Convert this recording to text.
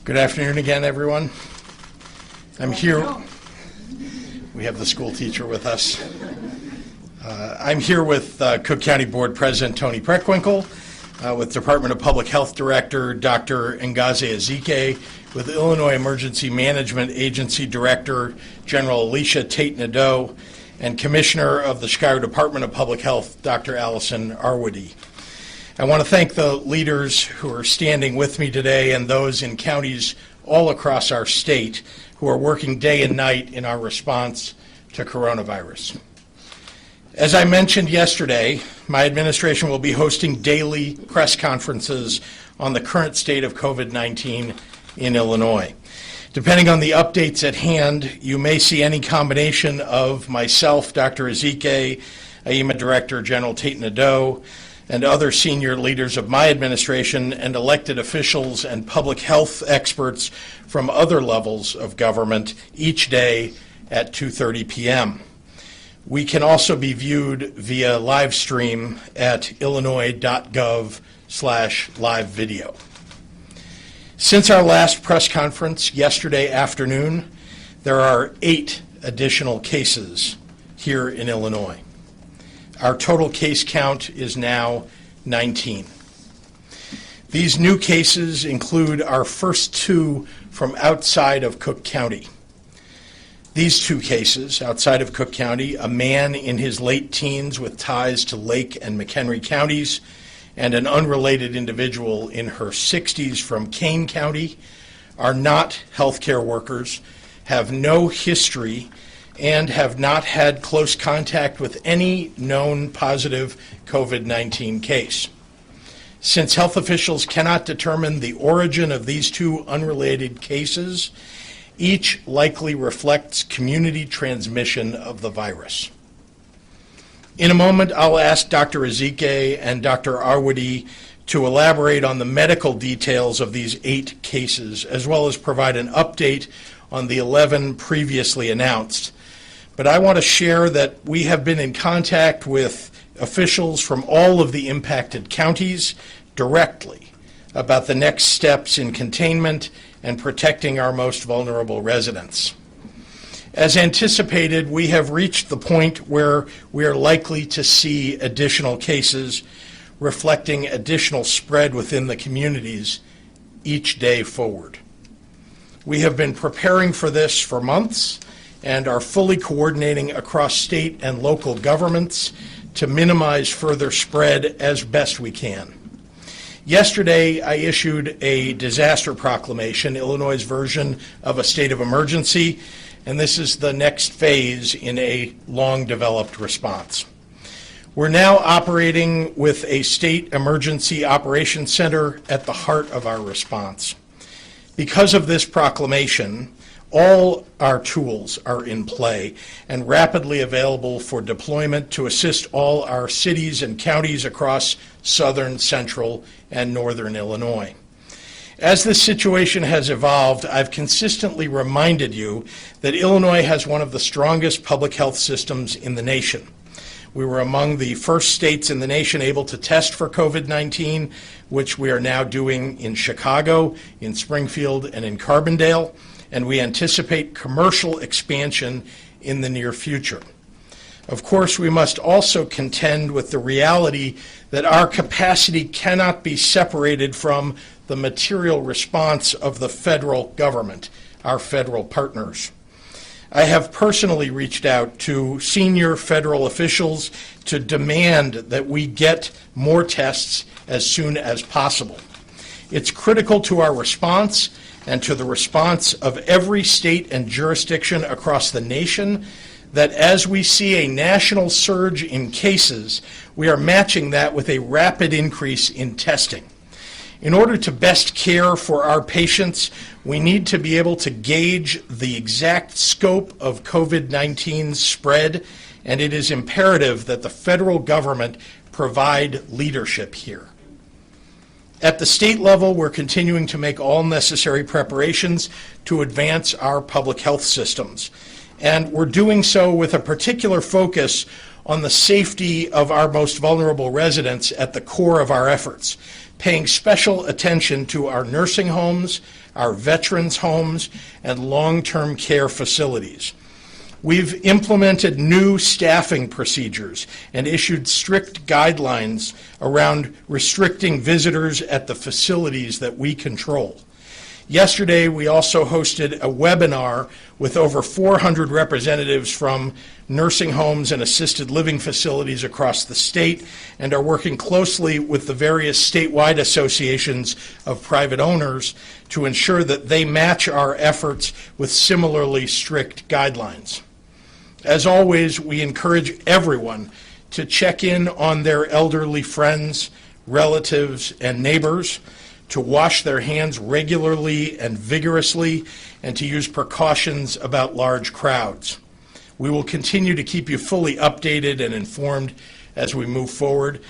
Good afternoon again, everyone. I'm here. We have the school teacher with us. I'm here with Cook County Board President Tony Preckwinkle, with Department of Public Health Director Dr. Ngozi Ezike, with Illinois Emergency Management Agency Director General Alicia Tate-Nadeau, and Commissioner of the Chicago Department of Public Health, Dr. Allison Arwady. I want to thank the leaders who are standing with me today and those in counties all across our state who are working day and night in our response to coronavirus. As I mentioned yesterday, my administration will be hosting daily press conferences on the current state of COVID-19 in Illinois. Depending on the updates at hand, you may see any combination of myself, Dr. Ezike, AEMA Director General Tate-Nadeau, and other senior leaders of my administration and elected officials and public health experts from other levels of government each day at 2:30 p.m. We can also be viewed via live stream at illinois.gov/live video. Since our last press conference yesterday afternoon, there are 8 additional cases here in Illinois. Our total case count is now 19. These new cases include our first 2 from outside of Cook County. These 2 cases outside of Cook County, a man in his late teens with ties to Lake and McHenry counties, and an unrelated individual in her 60s from Kane County, are not healthcare workers, have no history, and have not had close contact with any known positive COVID-19 case. Since health officials cannot determine the origin of these 2 unrelated cases, each likely reflects community transmission of the virus. In a moment, I'll ask Dr. Ezike and Dr. Arwady to elaborate on the medical details of these 8 cases, as well as provide an update on the 11 previously announced. But I want to share that we have been in contact with officials from all of the impacted counties directly about the next steps in containment and protecting our most vulnerable residents. As anticipated, we have reached the point where we are likely to see additional cases reflecting additional spread within the communities each day forward. We have been preparing for this for months and are fully coordinating across state and local governments to minimize further spread as best we can. Yesterday, I issued a disaster proclamation, Illinois' version of a state of emergency, and this is the next phase in a long-developed response. We're now operating with a state emergency operations center at the heart of our response. Because of this proclamation, all our tools are in play and rapidly available for deployment to assist all our cities and counties across southern, central, and northern Illinois. As this situation has evolved, I've consistently reminded you that Illinois has one of the strongest public health systems in the nation. We were among the first states in the nation able to test for COVID-19, which we are now doing in Chicago, in Springfield, and in Carbondale, and we anticipate commercial expansion in the near future. Of course, we must also contend with the reality that our capacity cannot be separated from the material response of the federal government, our federal partners. I have personally reached out to senior federal officials to demand that we get more tests as soon as possible. It's critical to our response and to the response of every state and jurisdiction across the nation that as we see a national surge in cases, we are matching that with a rapid increase in testing. In order to best care for our patients, we need to be able to gauge the exact scope of COVID-19's spread, and it is imperative that the federal government provide leadership here. At the state level, we're continuing to make all necessary preparations to advance our public health systems. And we're doing so with a particular focus on the safety of our most vulnerable residents at the core of our efforts, paying special attention to our nursing homes, our veterans' homes, and long-term care facilities. We've implemented new staffing procedures and issued strict guidelines around restricting visitors at the facilities that we control. Yesterday, we also hosted a webinar with over 400 representatives from nursing homes and assisted living facilities across the state, and are working closely with the various statewide associations of private owners to ensure that they match our efforts with similarly strict guidelines. As always, we encourage everyone to check in on their elderly friends, relatives, and neighbors, to wash their hands regularly and vigorously, and to use precautions about large crowds. We will continue to keep you fully updated and informed as we move forward.